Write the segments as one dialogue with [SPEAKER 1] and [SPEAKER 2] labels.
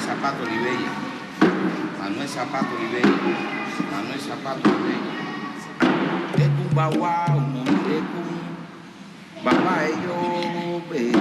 [SPEAKER 1] Zapato Olivella, Manuel Zapato Olivella, Manuel Zapato Olivella. Ekun bawa umo ekun bawa ello be.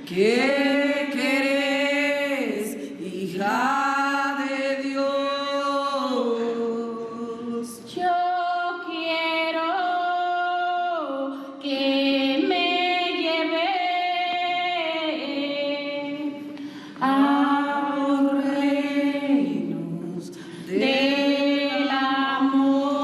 [SPEAKER 2] ¿Qué querés, hija de Dios?
[SPEAKER 3] Yo quiero que me lleve a los reinos del amor.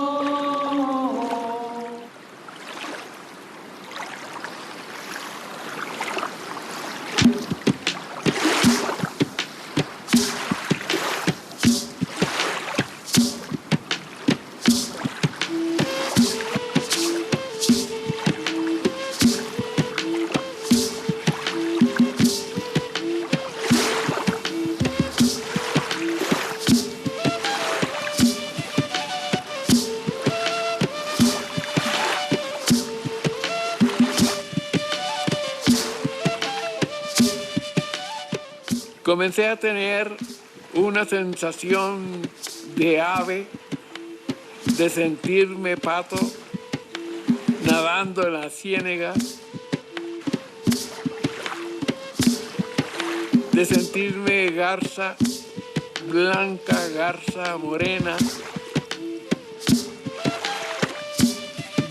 [SPEAKER 4] Comencé a tener una sensación de ave, de sentirme pato nadando en la ciénaga, de sentirme garza blanca, garza morena,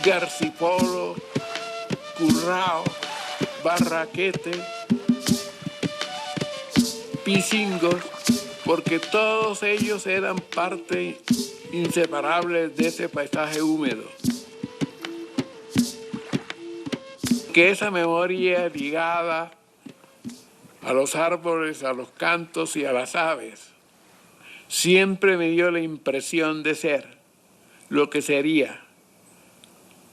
[SPEAKER 4] garcipolo, currao, barraquete, pisingos, porque todos ellos eran parte inseparable de ese paisaje húmedo. Que esa memoria ligada a los árboles, a los cantos y a las aves, siempre me dio la impresión de ser lo que sería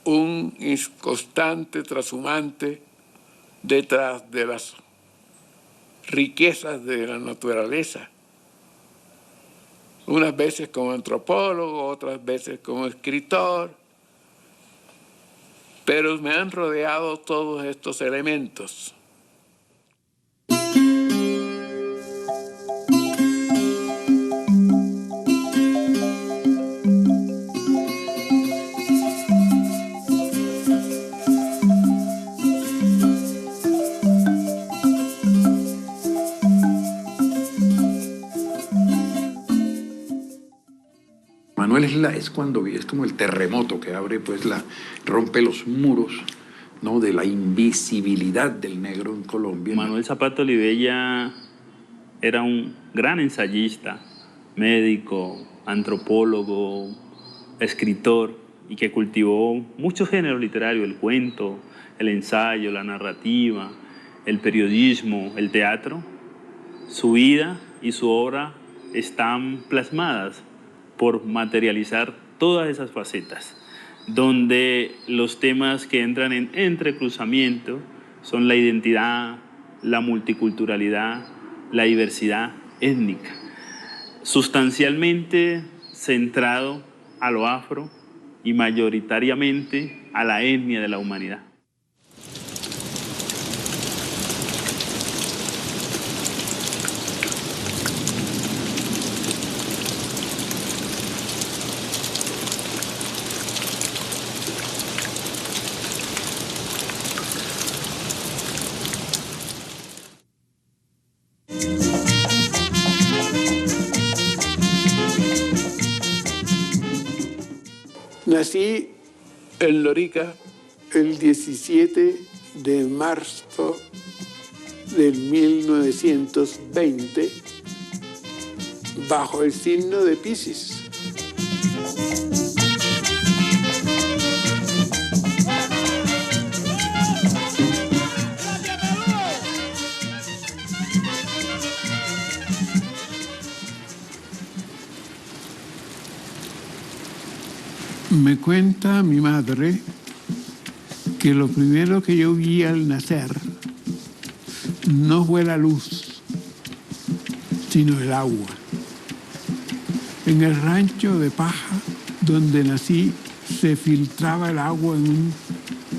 [SPEAKER 4] un constante trashumante detrás de las riquezas de la naturaleza, unas veces como antropólogo, otras veces como escritor, pero me han rodeado todos estos elementos.
[SPEAKER 5] Manuel es cuando es como el terremoto que abre, pues rompe los muros, ¿no?, de la invisibilidad del negro en Colombia.
[SPEAKER 6] Manuel Zapato Olivella era un gran ensayista, médico, antropólogo, escritor, y que cultivó muchos géneros literarios: el cuento, el ensayo, la narrativa, el periodismo, el teatro. Su vida y su obra están plasmadas por materializar todas esas facetas, donde los temas que entran en entrecruzamiento son la identidad, la multiculturalidad, la diversidad étnica, sustancialmente centrado a lo afro y mayoritariamente a la etnia de la humanidad.
[SPEAKER 4] Nací en Lorica el 17 de marzo del 1920 bajo el signo de Piscis. Me cuenta mi madre que lo primero que yo vi al nacer no fue la luz, sino el agua. En el rancho de paja donde nací se filtraba el agua en un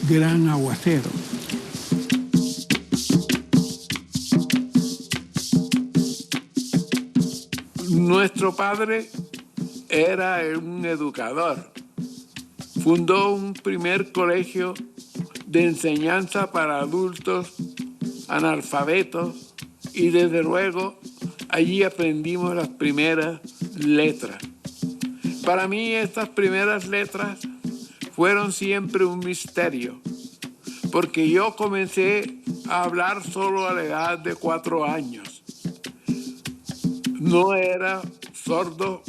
[SPEAKER 4] gran aguacero. Nuestro padre era un educador. Fundó un primer colegio de enseñanza para adultos analfabetos y desde luego allí aprendimos las primeras letras. Para mí estas primeras letras fueron siempre un misterio, porque yo comencé a hablar solo a la edad de 4 años. No era sordo,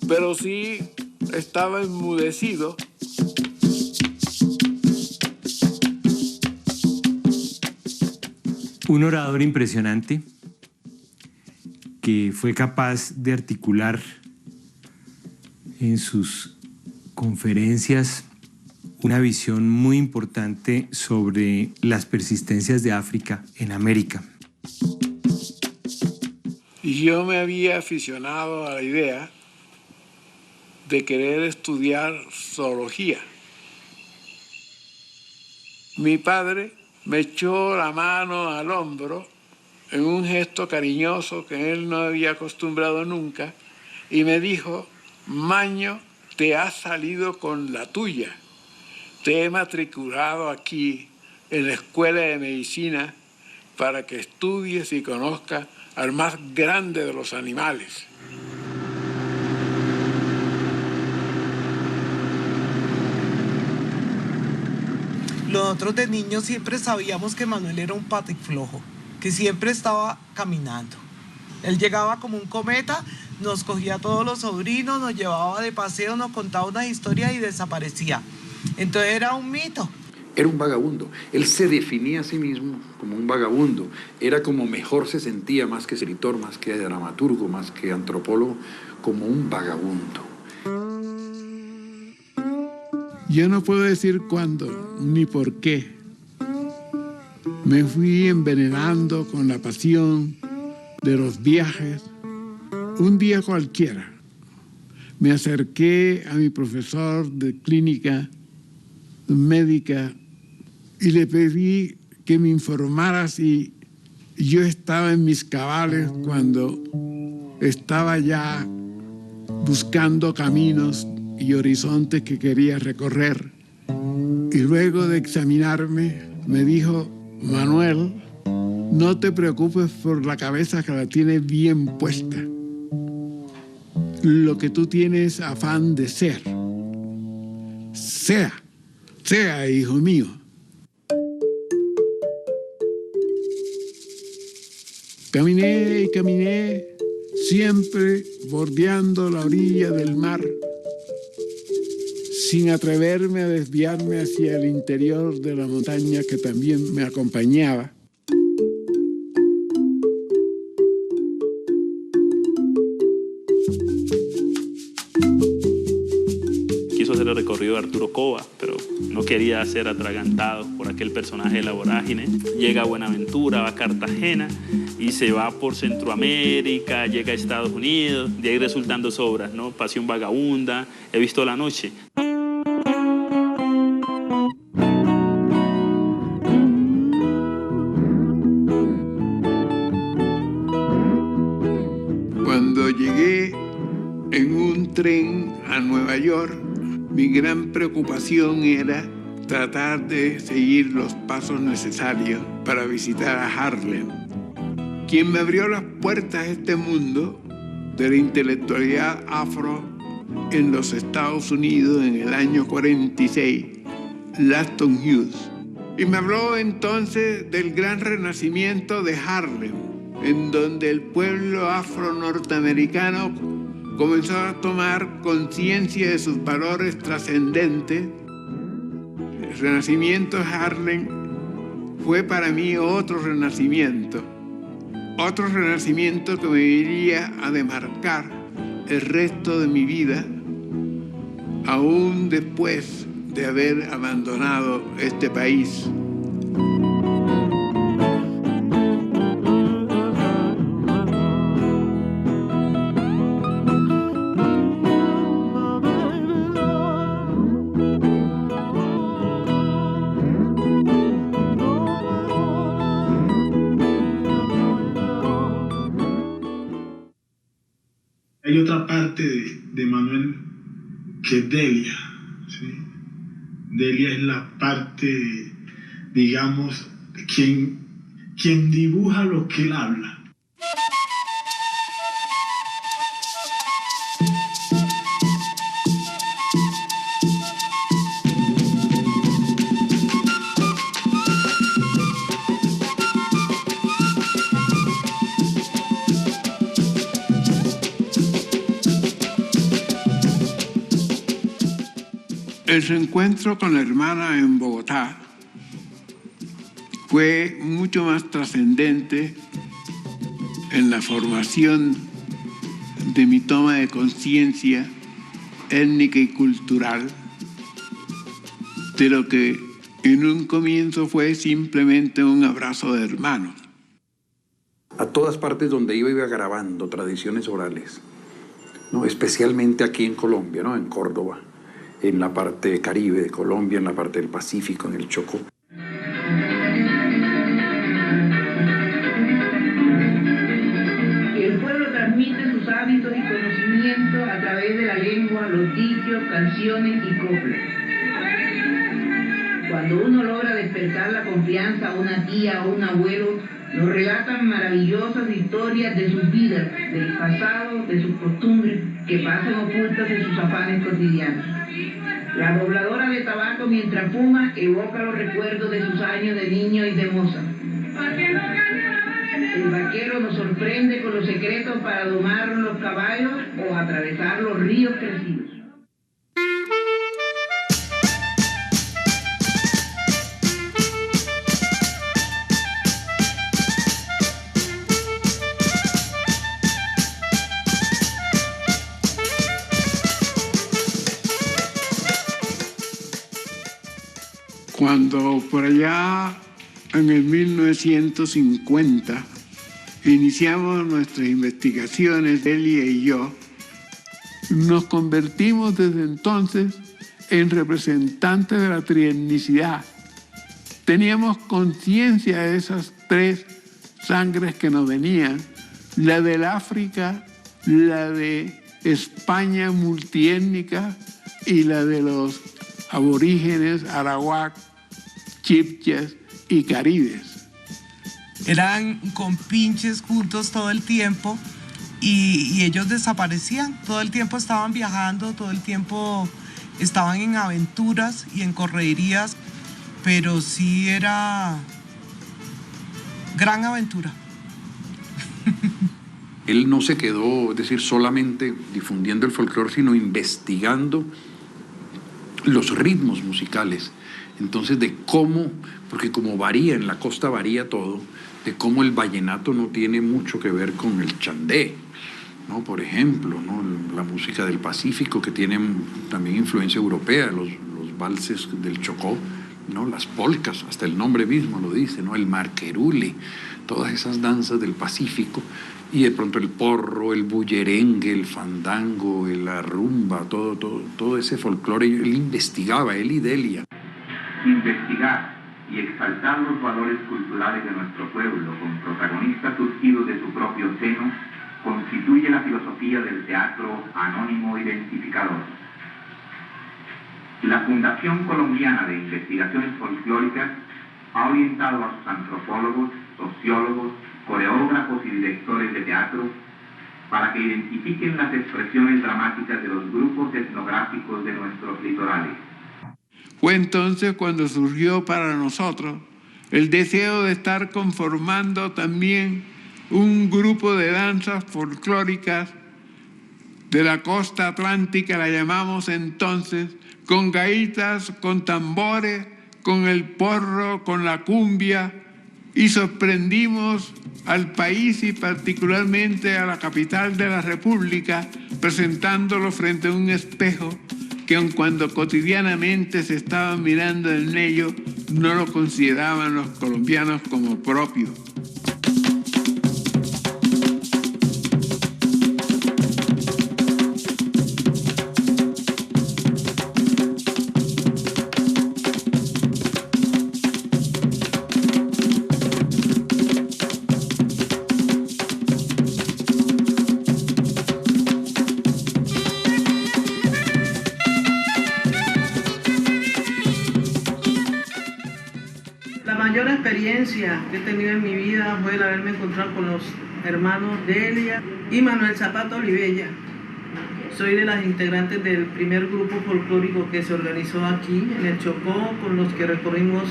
[SPEAKER 4] pero sí estaba enmudecido.
[SPEAKER 7] Un orador impresionante que fue capaz de articular en sus conferencias una visión muy importante sobre las persistencias de África en América.
[SPEAKER 4] Y yo me había aficionado a la idea de querer estudiar zoología. Mi padre me echó la mano al hombro en un gesto cariñoso que él no había acostumbrado nunca y me dijo: Maño, te has salido con la tuya. Te he matriculado aquí en la Escuela de Medicina para que estudies y conozcas al más grande de los animales.
[SPEAKER 2] Nosotros de niños siempre sabíamos que Manuel era un patiflojo, que siempre estaba caminando. Él llegaba como un cometa, nos cogía a todos los sobrinos, nos llevaba de paseo, nos contaba unas historias y desaparecía. Entonces era un mito.
[SPEAKER 5] Era un vagabundo. Él se definía a sí mismo como un vagabundo. Era como mejor se sentía, más que escritor, más que dramaturgo, más que antropólogo, como un vagabundo.
[SPEAKER 4] Yo no puedo decir cuándo ni por qué. Me fui envenenando con la pasión de los viajes. Un día cualquiera me acerqué a mi profesor de clínica médica y le pedí que me informara si yo estaba en mis cabales cuando estaba ya buscando caminos y horizontes que quería recorrer. Y luego de examinarme, me dijo: Manuel, no te preocupes por la cabeza, que la tienes bien puesta. Lo que tú tienes afán de ser. Sea, hijo mío. Caminé y caminé, siempre bordeando la orilla del mar, sin atreverme a desviarme hacia el interior de la montaña que también me acompañaba.
[SPEAKER 6] Quiso hacer el recorrido de Arturo Cova, pero no quería ser atragantado por aquel personaje de la vorágine. Llega a Buenaventura, va a Cartagena y se va por Centroamérica, llega a Estados Unidos, de ahí resultan 2 obras, ¿no? Pasión vagabunda, He visto la noche.
[SPEAKER 4] Cuando llegué en un tren a Nueva York, mi gran preocupación era tratar de seguir los pasos necesarios para visitar a Harlem. Quien me abrió las puertas a este mundo de la intelectualidad afro
[SPEAKER 8] en los Estados Unidos en el año 46, Langston Hughes. Y me habló entonces del gran renacimiento de Harlem, en donde el pueblo afro-norteamericano comenzó a tomar conciencia de sus valores trascendentes. El renacimiento de Harlem fue para mí otro renacimiento que me iría a demarcar el resto de mi vida, aún después de haber abandonado este país.
[SPEAKER 9] Hay otra parte de Manuel que es Delia, ¿sí? Delia es la parte, digamos, quien dibuja lo que él habla.
[SPEAKER 8] El reencuentro con la hermana en Bogotá fue mucho más trascendente en la formación de mi toma de conciencia étnica y cultural de lo que en un comienzo fue simplemente un abrazo de hermanos.
[SPEAKER 5] A todas partes donde iba grabando tradiciones orales, ¿no? Especialmente aquí en Colombia, ¿no? En Córdoba, en la parte caribe de Colombia, en la parte del Pacífico, en el Chocó.
[SPEAKER 10] El pueblo transmite sus hábitos y conocimientos a través de la lengua, los dichos, canciones y coplas. Cuando uno logra despertar la confianza a una tía o un abuelo, nos relatan maravillosas historias de sus vidas, del pasado, de sus costumbres, que pasan ocultas en sus afanes cotidianos. La dobladora de tabaco mientras fuma evoca los recuerdos de sus años de niño y de moza. El vaquero nos sorprende con los secretos para domar los caballos o atravesar los ríos crecidos.
[SPEAKER 8] Cuando por allá en el 1950 iniciamos nuestras investigaciones, Delia y yo, nos convertimos desde entonces en representantes de la trietnicidad. Teníamos conciencia de esas tres sangres que nos venían, la del África, la de España multiétnica y la de los aborígenes, arawak, chipchas y caribes.
[SPEAKER 2] Eran compinches juntos todo el tiempo y ellos desaparecían. Todo el tiempo estaban viajando, todo el tiempo estaban en aventuras y en correrías, pero sí era gran aventura.
[SPEAKER 5] Él no se quedó, es decir, solamente difundiendo el folclore, sino investigando los ritmos musicales. Entonces, de cómo, porque como varía, en la costa varía todo, de cómo el vallenato no tiene mucho que ver con el chandé, ¿no? Por ejemplo, ¿no? La música del Pacífico, que tiene también influencia europea, los valses del Chocó, ¿no? Las polcas, hasta el nombre mismo lo dice, ¿no? El marquerule, todas esas danzas del Pacífico, y de pronto el porro, el bullerengue, el fandango, la rumba, todo ese folclore. Él investigaba, él y Delia.
[SPEAKER 11] Investigar y exaltar los valores culturales de nuestro pueblo con protagonistas surgidos de su propio seno constituye la filosofía del teatro anónimo identificador. La Fundación Colombiana de Investigaciones Folclóricas ha orientado a sus antropólogos, sociólogos, coreógrafos y directores de teatro para que identifiquen las expresiones dramáticas de los grupos etnográficos de nuestros litorales.
[SPEAKER 8] Fue entonces cuando surgió para nosotros el deseo de estar conformando también un grupo de danzas folclóricas de la costa atlántica, la llamamos entonces, con gaitas, con tambores, con el porro, con la cumbia, y sorprendimos al país y particularmente a la capital de la República, presentándolo frente a un espejo que aun cuando cotidianamente se estaban mirando en ello, no lo consideraban los colombianos como propio.
[SPEAKER 12] La mayor experiencia que he tenido en mi vida fue el haberme encontrado con los hermanos Delia y Manuel Zapata Olivella. Soy de las integrantes del primer grupo folclórico que se organizó aquí en el Chocó, con los que recorrimos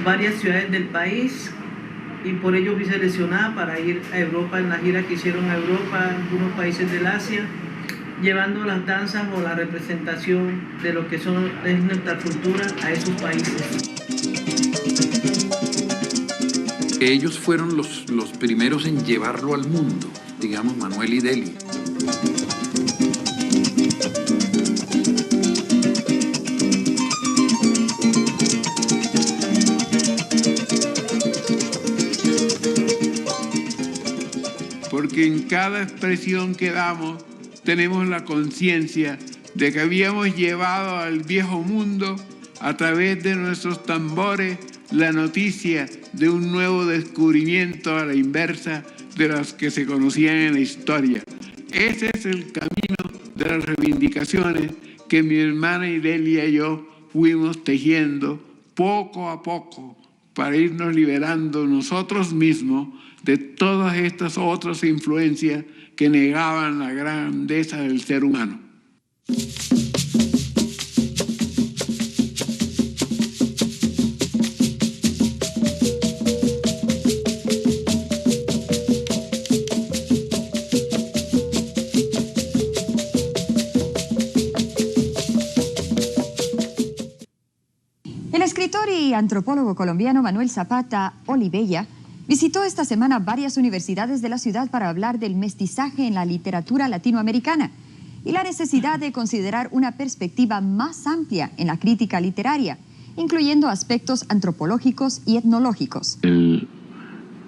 [SPEAKER 12] varias ciudades del país, y por ello fui seleccionada para ir a Europa en la gira que hicieron a Europa, algunos países del Asia, llevando las danzas o la representación de lo que es nuestra cultura a esos países.
[SPEAKER 5] Ellos fueron los primeros en llevarlo al mundo, digamos, Manuel y Delia.
[SPEAKER 8] Porque en cada expresión que damos tenemos la conciencia de que habíamos llevado al viejo mundo a través de nuestros tambores la noticia de un nuevo descubrimiento a la inversa de las que se conocían en la historia. Ese es el camino de las reivindicaciones que mi hermana Delia y yo fuimos tejiendo poco a poco para irnos liberando nosotros mismos de todas estas otras influencias que negaban la grandeza del ser humano.
[SPEAKER 13] El escritor y antropólogo colombiano Manuel Zapata Olivella visitó esta semana varias universidades de la ciudad para hablar del mestizaje en la literatura latinoamericana y la necesidad de considerar una perspectiva más amplia en la crítica literaria, incluyendo aspectos antropológicos y etnológicos.
[SPEAKER 14] El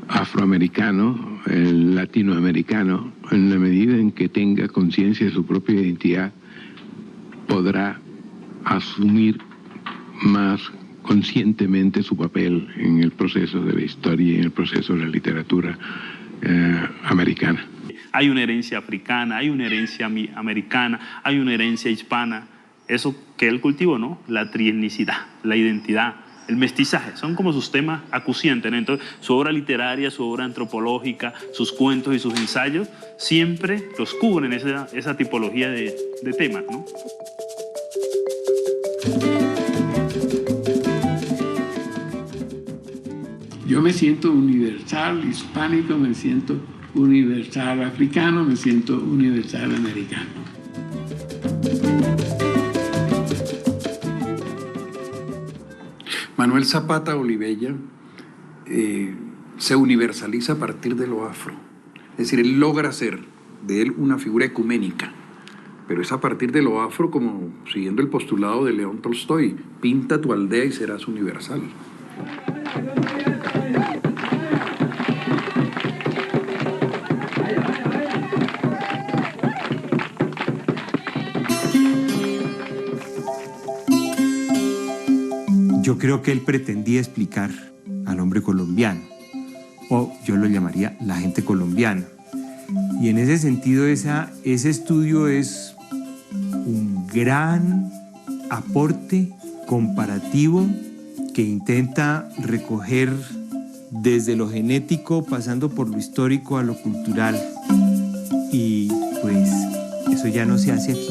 [SPEAKER 14] afroamericano, el latinoamericano, en la medida en que tenga conciencia de su propia identidad, podrá asumir más conscientemente su papel en el proceso de la historia y en el proceso de la literatura americana.
[SPEAKER 6] Hay una herencia africana, hay una herencia americana, hay una herencia hispana. Eso que él cultivó, ¿no? La trietnicidad, la identidad, el mestizaje, son como sus temas acuciantes, ¿no? Entonces, su obra literaria, su obra antropológica, sus cuentos y sus ensayos siempre los cubren esa tipología de temas, ¿no?
[SPEAKER 8] Yo me siento universal hispánico, me siento universal africano, me siento universal americano.
[SPEAKER 5] Manuel Zapata Olivella se universaliza a partir de lo afro. Es decir, él logra hacer de él una figura ecuménica, pero es a partir de lo afro, como siguiendo el postulado de León Tolstoy: pinta tu aldea y serás universal.
[SPEAKER 7] Yo creo que él pretendía explicar al hombre colombiano, o yo lo llamaría la gente colombiana. Y en ese sentido, ese estudio es un gran aporte comparativo que intenta recoger desde lo genético, pasando por lo histórico a lo cultural, y pues eso ya no se hace aquí.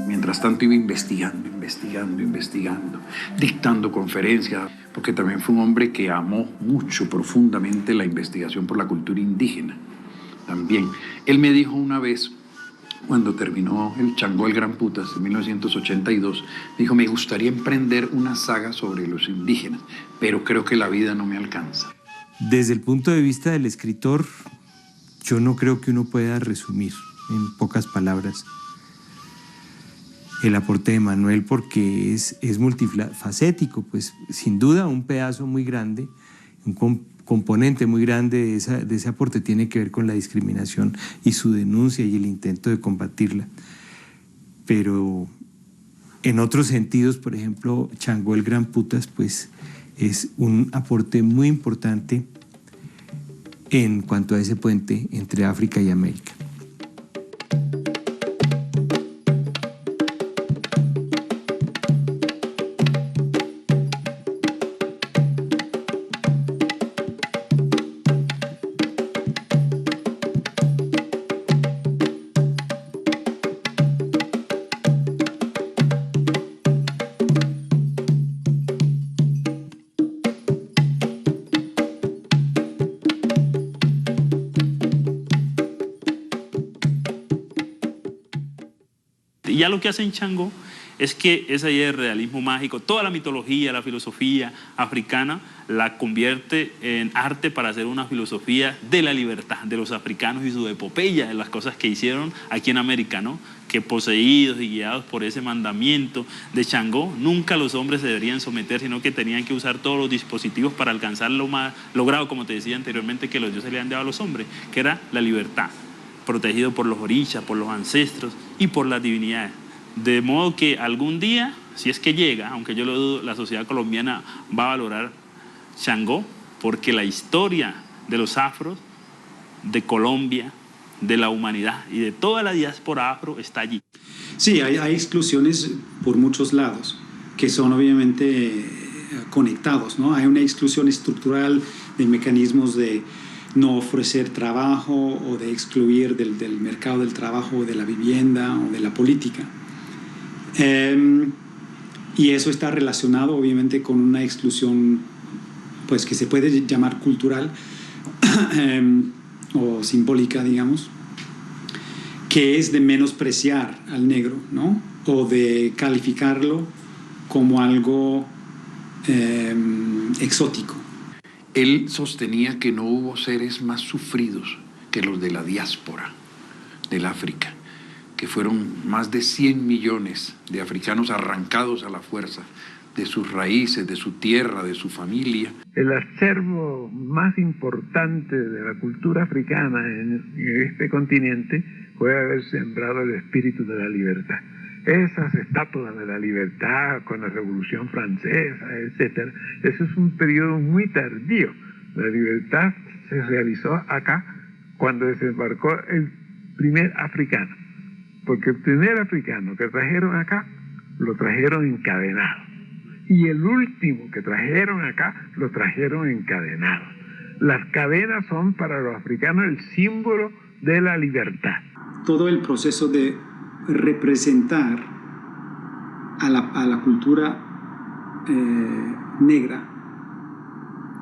[SPEAKER 5] Mientras tanto iba investigando, dictando conferencias, porque también fue un hombre que amó mucho, profundamente la investigación por la cultura indígena. También. Él me dijo una vez, cuando terminó el Changó el Gran Putas en 1982, me dijo, me gustaría emprender una saga sobre los indígenas, pero creo que la vida no me alcanza.
[SPEAKER 7] Desde el punto de vista del escritor, yo no creo que uno pueda resumir en pocas palabras el aporte de Manuel, porque es multifacético, pues sin duda un pedazo muy grande, un componente muy grande de ese aporte tiene que ver con la discriminación y su denuncia y el intento de combatirla. Pero en otros sentidos, por ejemplo, Changó el Gran Putas, pues es un aporte muy importante en cuanto a ese puente entre África y América.
[SPEAKER 6] Y ya lo que hace en Changó es que esa idea de realismo mágico, toda la mitología, la filosofía africana, la convierte en arte para hacer una filosofía de la libertad de los africanos y su epopeya de las cosas que hicieron aquí en América, ¿no? Que poseídos y guiados por ese mandamiento de Changó, nunca los hombres se deberían someter, sino que tenían que usar todos los dispositivos para alcanzar lo más logrado, como te decía anteriormente, que los dioses le han dado a los hombres, que era la libertad, protegido por los orishas, por los ancestros y por las divinidades. De modo que algún día, si es que llega, aunque yo lo dudo, la sociedad colombiana va a valorar Changó, porque la historia de los afros, de Colombia, de la humanidad y de toda la diáspora afro está allí.
[SPEAKER 15] Sí, hay exclusiones por muchos lados, que son obviamente conectados, ¿no? Hay una exclusión estructural de mecanismos de no ofrecer trabajo o de excluir del mercado del trabajo, de la vivienda o de la política. Y eso está relacionado obviamente con una exclusión pues, que se puede llamar cultural o simbólica, digamos, que es de menospreciar al negro, ¿no? O de calificarlo como algo exótico.
[SPEAKER 5] Él sostenía que no hubo seres más sufridos que los de la diáspora del África, que fueron más de 100 millones de africanos arrancados a la fuerza de sus raíces, de su tierra, de su familia.
[SPEAKER 8] El acervo más importante de la cultura africana en este continente fue haber sembrado el espíritu de la libertad. Esas estatuas de la libertad con la Revolución Francesa, etc. Eso es un periodo muy tardío. La libertad se realizó acá cuando desembarcó el primer africano. Porque el primer africano que trajeron acá, lo trajeron encadenado. Y el último que trajeron acá, lo trajeron encadenado. Las cadenas son para los africanos el símbolo de la libertad.
[SPEAKER 15] Todo el proceso de representar a la cultura negra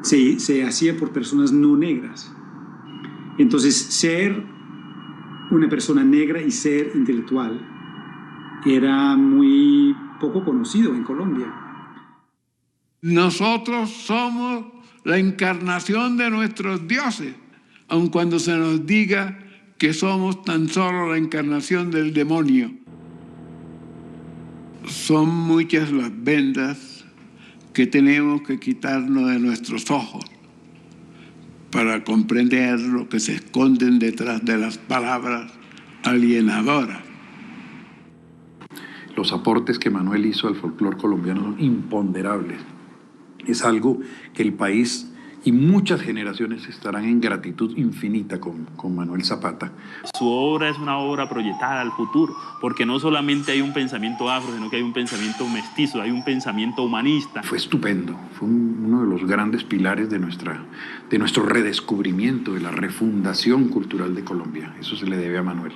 [SPEAKER 15] se hacía por personas no negras. Entonces, ser una persona negra y ser intelectual era muy poco conocido en Colombia.
[SPEAKER 8] Nosotros somos la encarnación de nuestros dioses, aun cuando se nos diga que somos tan solo la encarnación del demonio. Son muchas las vendas que tenemos que quitarnos de nuestros ojos para comprender lo que se esconden detrás de las palabras alienadoras.
[SPEAKER 5] Los aportes que Manuel hizo al folclore colombiano son imponderables. Es algo que el país y muchas generaciones estarán en gratitud infinita con Manuel Zapata.
[SPEAKER 6] Su obra es una obra proyectada al futuro, porque no solamente hay un pensamiento afro, sino que hay un pensamiento mestizo, hay un pensamiento humanista.
[SPEAKER 5] Fue estupendo, fue uno de los grandes pilares de nuestro redescubrimiento, de la refundación cultural de Colombia. Eso se le debe a Manuel.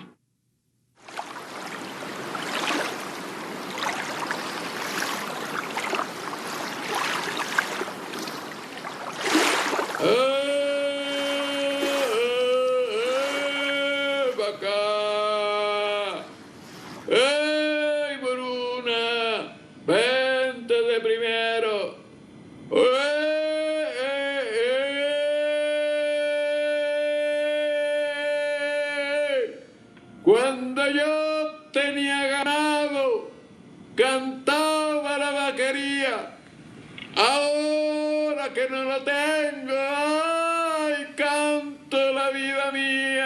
[SPEAKER 4] ¡Ey, Bruna! ¡Vente de primero! Cuando yo tenía ganado, cantaba la vaquería. Ahora que no lo tengo, ay, canto la vida mía.